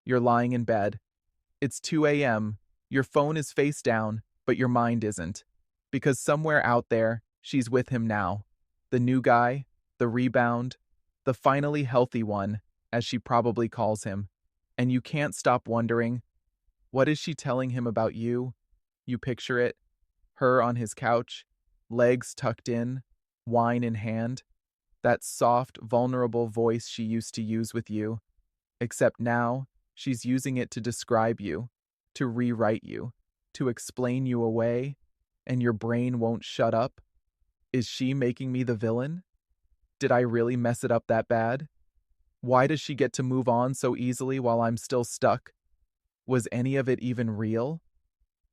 You're lying in bed. It's 2 a.m. Your phone is face down, but your mind isn't. Because somewhere out there, she's with him now. The new guy, the rebound, the finally healthy one, as she probably calls him. And you can't stop wondering, what is she telling him about you? You picture it, her on his couch, legs tucked in, wine in hand, that soft, vulnerable voice she used to use with you. Except now, she's using it to describe you, to rewrite you, to explain you away, and your brain won't shut up. Is she making me the villain? Did I really mess it up that bad? Why does she get to move on so easily while I'm still stuck? Was any of it even real?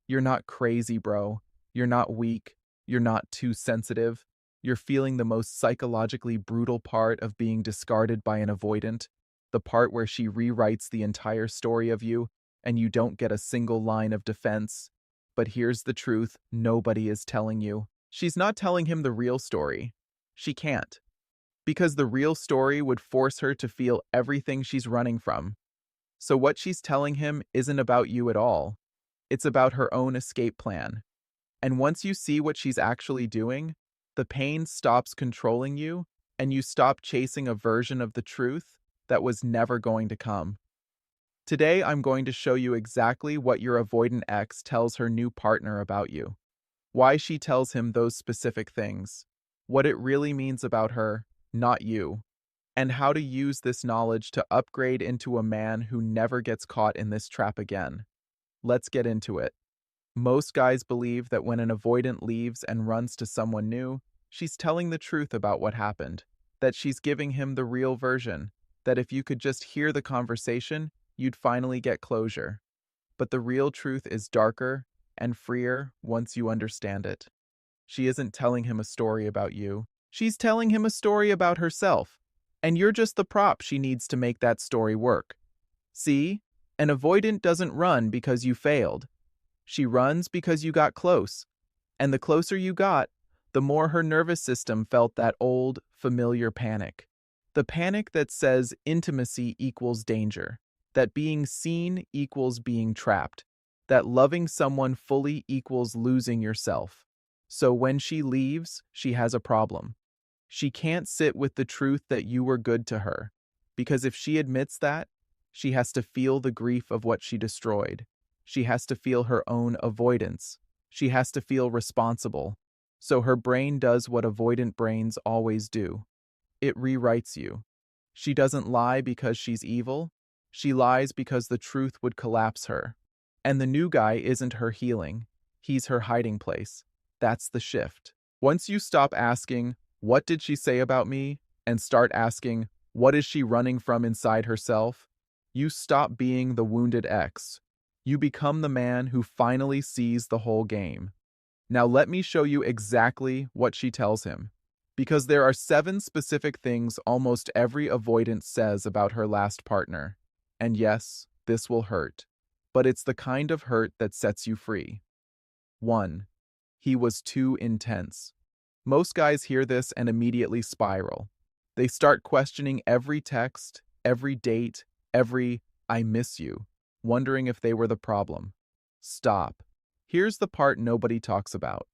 You're not crazy, bro. You're not weak. You're not too sensitive. You're feeling the most psychologically brutal part of being discarded by an avoidant, the part where she rewrites the entire story of you, and you don't get a single line of defense. But here's the truth nobody is telling you. She's not telling him the real story. She can't. Because the real story would force her to feel everything she's running from. So what she's telling him isn't about you at all. It's about her own escape plan. And once you see what she's actually doing, the pain stops controlling you, and you stop chasing a version of the truth that was never going to come. Today, I'm going to show you exactly what your avoidant ex tells her new partner about you, why she tells him those specific things, what it really means about her, not you, and how to use this knowledge to upgrade into a man who never gets caught in this trap again. Let's get into it. Most guys believe that when an avoidant leaves and runs to someone new, she's telling the truth about what happened, that she's giving him the real version, that if you could just hear the conversation, you'd finally get closure. But the real truth is darker and freer once you understand it. She isn't telling him a story about you. She's telling him a story about herself, and you're just the prop she needs to make that story work. See? An avoidant doesn't run because you failed. She runs because you got close. And the closer you got, the more her nervous system felt that old, familiar panic. The panic that says intimacy equals danger, that being seen equals being trapped, that loving someone fully equals losing yourself. So when she leaves, she has a problem. She can't sit with the truth that you were good to her, because if she admits that, she has to feel the grief of what she destroyed. She has to feel her own avoidance. She has to feel responsible. So her brain does what avoidant brains always do. It rewrites you. She doesn't lie because she's evil. She lies because the truth would collapse her. And the new guy isn't her healing. He's her hiding place. That's the shift. Once you stop asking, "What did she say about me?" and start asking, "What is she running from inside herself?" you stop being the wounded ex. You become the man who finally sees the whole game. Now let me show you exactly what she tells him. Because there are 7 specific things almost every avoidant says about her last partner. And yes, this will hurt. But it's the kind of hurt that sets you free. 1. He was too intense. Most guys hear this and immediately spiral. They start questioning every text, every date, every "I miss you," wondering if they were the problem. Stop. Here's the part nobody talks about.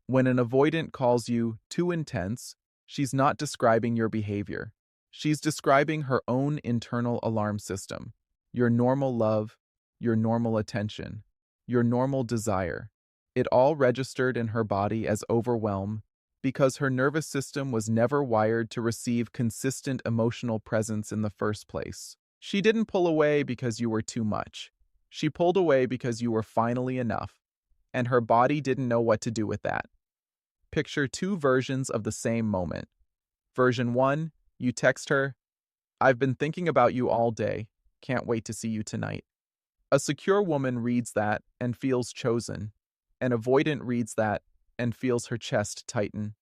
When an avoidant calls you too intense, she's not describing your behavior. She's describing her own internal alarm system. Your normal love, your normal attention, your normal desire. It all registered in her body as overwhelm because her nervous system was never wired to receive consistent emotional presence in the first place. She didn't pull away because you were too much. She pulled away because you were finally enough, and her body didn't know what to do with that. Picture 2 versions of the same moment. Version 1, you text her, "I've been thinking about you all day. Can't wait to see you tonight." A secure woman reads that and feels chosen. An avoidant reads that and feels her chest tighten.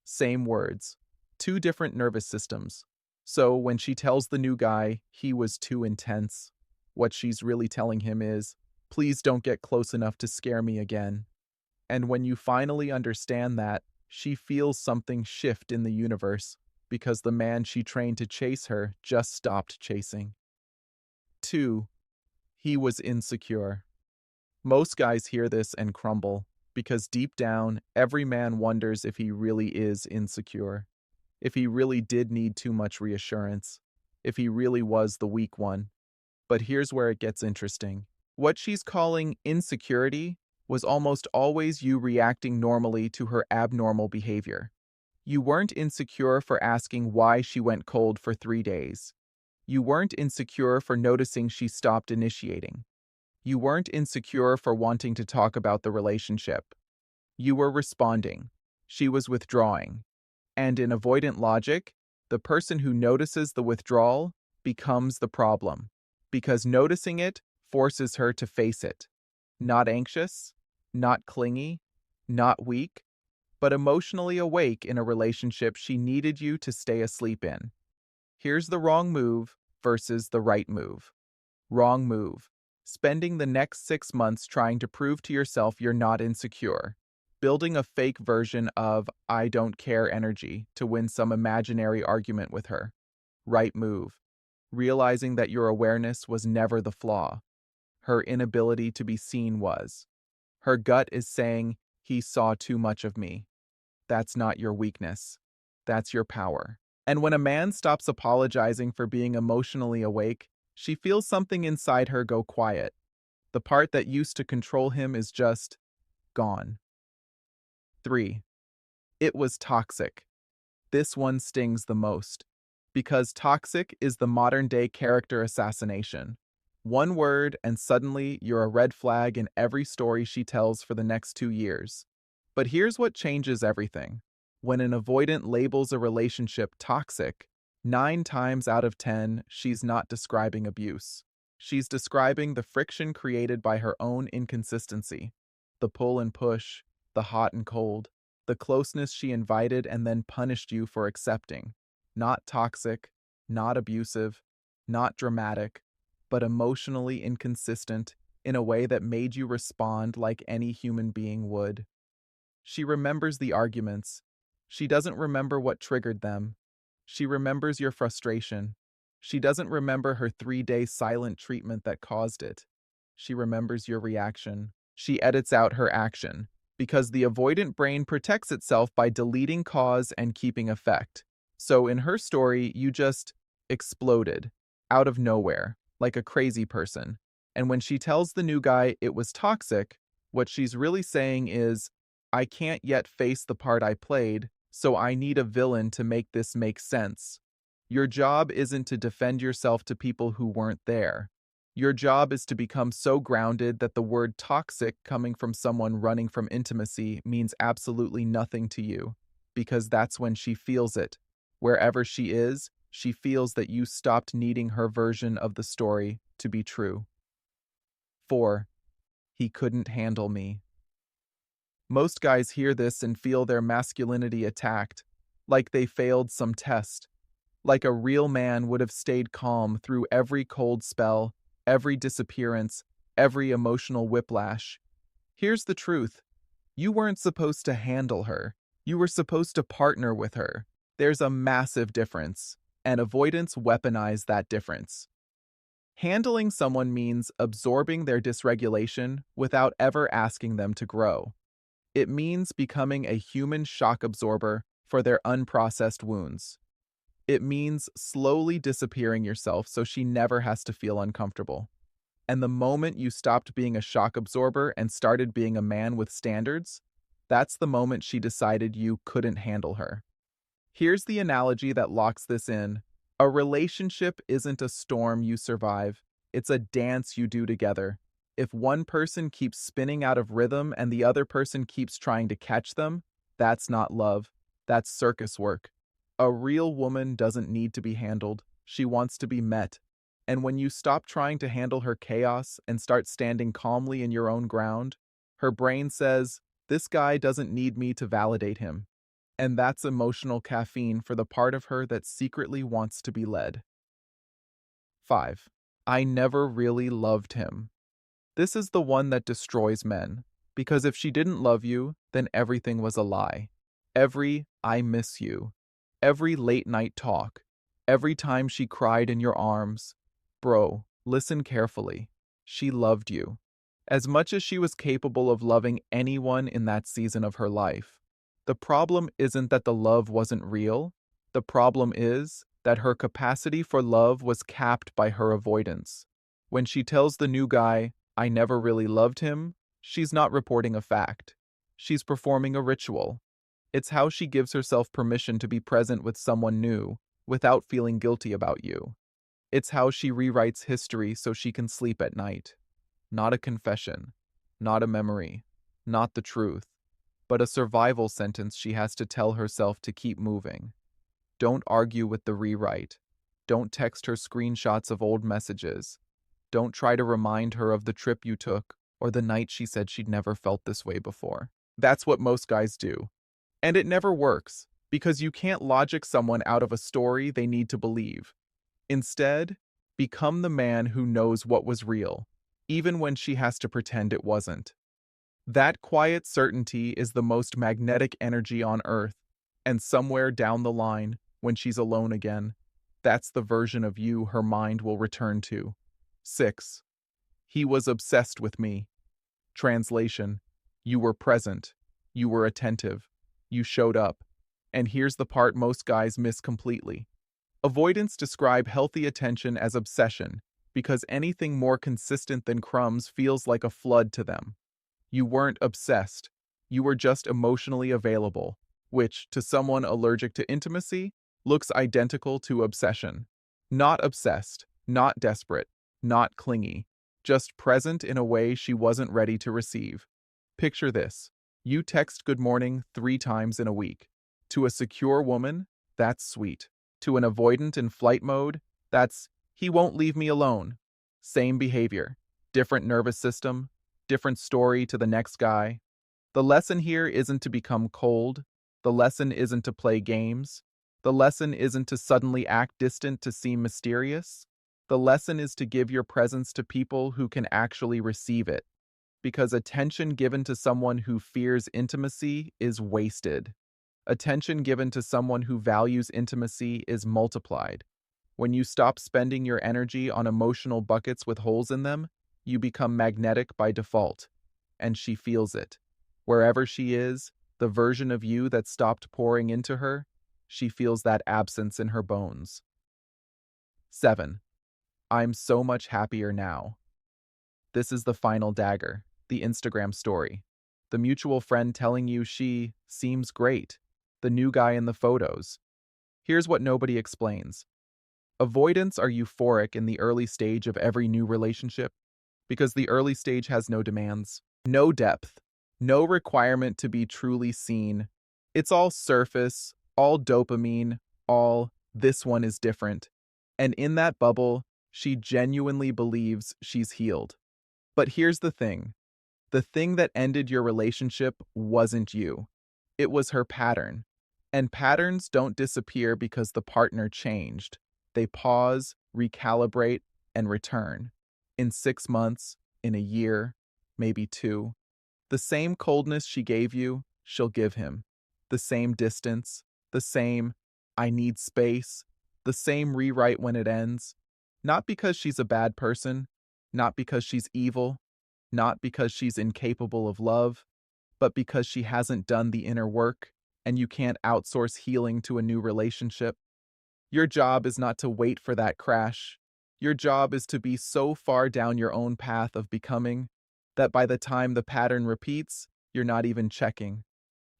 Same words, 2 different nervous systems. So when she tells the new guy he was too intense, what she's really telling him is, "Please don't get close enough to scare me again." And when you finally understand that, she feels something shift in the universe because the man she trained to chase her just stopped chasing. 2. He was insecure. Most guys hear this and crumble, because deep down, every man wonders if he really is insecure, if he really did need too much reassurance, if he really was the weak one. But here's where it gets interesting. What she's calling insecurity was almost always you reacting normally to her abnormal behavior. You weren't insecure for asking why she went cold for 3 days. You weren't insecure for noticing she stopped initiating. You weren't insecure for wanting to talk about the relationship. You were responding. She was withdrawing. And in avoidant logic, the person who notices the withdrawal becomes the problem, because noticing it forces her to face it. Not anxious, not clingy, not weak, but emotionally awake in a relationship she needed you to stay asleep in. Here's the wrong move versus the right move. Wrong move. Spending the next 6 months trying to prove to yourself you're not insecure. Building a fake version of I don't care energy to win some imaginary argument with her. Right move. Realizing that your awareness was never the flaw. Her inability to be seen was. Her gut is saying, he saw too much of me. That's not your weakness. That's your power. And when a man stops apologizing for being emotionally awake, she feels something inside her go quiet. The part that used to control him is just gone. 3. It was toxic. This one stings the most, because toxic is the modern-day character assassination. One word and suddenly you're a red flag in every story she tells for the next 2 years. But here's what changes everything. When an avoidant labels a relationship toxic, 9 times out of 10, she's not describing abuse. She's describing the friction created by her own inconsistency. The pull and push, the hot and cold, the closeness she invited and then punished you for accepting. Not toxic, not abusive, not dramatic, but emotionally inconsistent in a way that made you respond like any human being would. She remembers the arguments. She doesn't remember what triggered them. She remembers your frustration. She doesn't remember her 3-day silent treatment that caused it. She remembers your reaction. She edits out her action, because the avoidant brain protects itself by deleting cause and keeping effect. So in her story, you just exploded, out of nowhere, like a crazy person. And when she tells the new guy it was toxic, what she's really saying is, I can't yet face the part I played, so I need a villain to make this make sense. Your job isn't to defend yourself to people who weren't there. Your job is to become so grounded that the word toxic coming from someone running from intimacy means absolutely nothing to you, because that's when she feels it. Wherever she is, she feels that you stopped needing her version of the story to be true. 4. He couldn't handle me. Most guys hear this and feel their masculinity attacked, like they failed some test, like a real man would have stayed calm through every cold spell, every disappearance, every emotional whiplash. Here's the truth. You weren't supposed to handle her. You were supposed to partner with her. There's a massive difference, and avoidants weaponize that difference. Handling someone means absorbing their dysregulation without ever asking them to grow. It means becoming a human shock absorber for their unprocessed wounds. It means slowly disappearing yourself so she never has to feel uncomfortable. And the moment you stopped being a shock absorber and started being a man with standards, that's the moment she decided you couldn't handle her. Here's the analogy that locks this in. A relationship isn't a storm you survive, it's a dance you do together. If one person keeps spinning out of rhythm and the other person keeps trying to catch them, that's not love, that's circus work. A real woman doesn't need to be handled, she wants to be met. And when you stop trying to handle her chaos and start standing calmly in your own ground, her brain says, this guy doesn't need me to validate him. And that's emotional caffeine for the part of her that secretly wants to be led. 5. I never really loved him. This is the one that destroys men, because if she didn't love you, then everything was a lie. Every I miss you, every late night talk, every time she cried in your arms. Bro, listen carefully. She loved you. As much as she was capable of loving anyone in that season of her life. The problem isn't that the love wasn't real. The problem is that her capacity for love was capped by her avoidance. When she tells the new guy, "I never really loved him," she's not reporting a fact. She's performing a ritual. It's how she gives herself permission to be present with someone new without feeling guilty about you. It's how she rewrites history so she can sleep at night. Not a confession, not a memory, not the truth, but a survival sentence she has to tell herself to keep moving. Don't argue with the rewrite. Don't text her screenshots of old messages. Don't try to remind her of the trip you took or the night she said she'd never felt this way before. That's what most guys do. And it never works, because you can't logic someone out of a story they need to believe. Instead, become the man who knows what was real, even when she has to pretend it wasn't. That quiet certainty is the most magnetic energy on Earth, and somewhere down the line, when she's alone again, that's the version of you her mind will return to. 6. He was obsessed with me. Translation: you were present, you were attentive, you showed up. And here's the part most guys miss completely. Avoidants describe healthy attention as obsession because anything more consistent than crumbs feels like a flood to them. You weren't obsessed. You were just emotionally available, which, to someone allergic to intimacy, looks identical to obsession. Not obsessed, not desperate, not clingy, just present in a way she wasn't ready to receive. Picture this. You text good morning 3 times in a week. To a secure woman, that's sweet. To an avoidant in flight mode, that's, he won't leave me alone. Same behavior, different nervous system, different story to the next guy. The lesson here isn't to become cold. The lesson isn't to play games. The lesson isn't to suddenly act distant to seem mysterious. The lesson is to give your presence to people who can actually receive it. Because attention given to someone who fears intimacy is wasted. Attention given to someone who values intimacy is multiplied. When you stop spending your energy on emotional buckets with holes in them, you become magnetic by default. And she feels it. Wherever she is, the version of you that stopped pouring into her, she feels that absence in her bones. 7. I'm so much happier now. This is the final dagger, the Instagram story. The mutual friend telling you she seems great. The new guy in the photos. Here's what nobody explains. Avoidants are euphoric in the early stage of every new relationship because the early stage has no demands, no depth, no requirement to be truly seen. It's all surface, all dopamine, all this one is different. And in that bubble, she genuinely believes she's healed. But here's the thing that ended your relationship wasn't you. It was her pattern. And patterns don't disappear because the partner changed. They pause, recalibrate, and return. In 6 months, in a year, maybe 2. The same coldness she gave you, she'll give him. The same distance, the same, I need space, the same rewrite when it ends. Not because she's a bad person, not because she's evil, not because she's incapable of love, but because she hasn't done the inner work, and you can't outsource healing to a new relationship. Your job is not to wait for that crash. Your job is to be so far down your own path of becoming that by the time the pattern repeats, you're not even checking.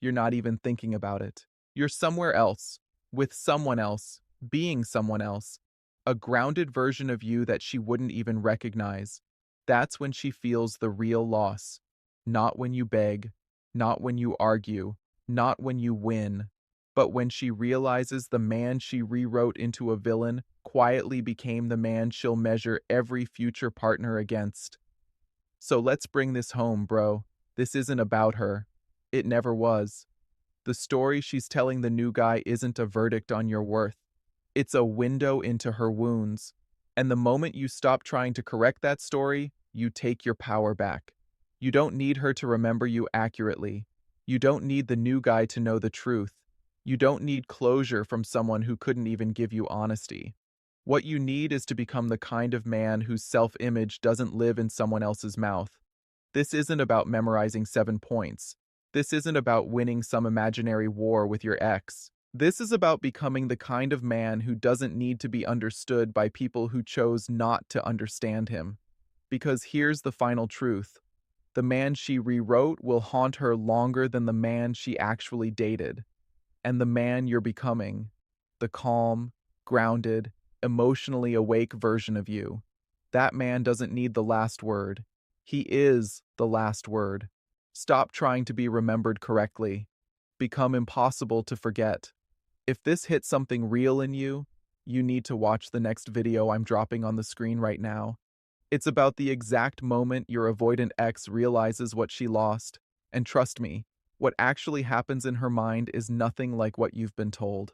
You're not even thinking about it. You're somewhere else, with someone else, being someone else, a grounded version of you that she wouldn't even recognize. That's when she feels the real loss. Not when you beg, not when you argue, not when you win, but when she realizes the man she rewrote into a villain quietly became the man she'll measure every future partner against. So let's bring this home, bro. This isn't about her. It never was. The story she's telling the new guy isn't a verdict on your worth. It's a window into her wounds. And the moment you stop trying to correct that story, you take your power back. You don't need her to remember you accurately. You don't need the new guy to know the truth. You don't need closure from someone who couldn't even give you honesty. What you need is to become the kind of man whose self-image doesn't live in someone else's mouth. This isn't about memorizing 7 points. This isn't about winning some imaginary war with your ex. This is about becoming the kind of man who doesn't need to be understood by people who chose not to understand him. Because here's the final truth. The man she rewrote will haunt her longer than the man she actually dated. And the man you're becoming, the calm, grounded, emotionally awake version of you, that man doesn't need the last word. He is the last word. Stop trying to be remembered correctly. Become impossible to forget. If this hit something real in you, you need to watch the next video I'm dropping on the screen right now. It's about the exact moment your avoidant ex realizes what she lost. And trust me, what actually happens in her mind is nothing like what you've been told.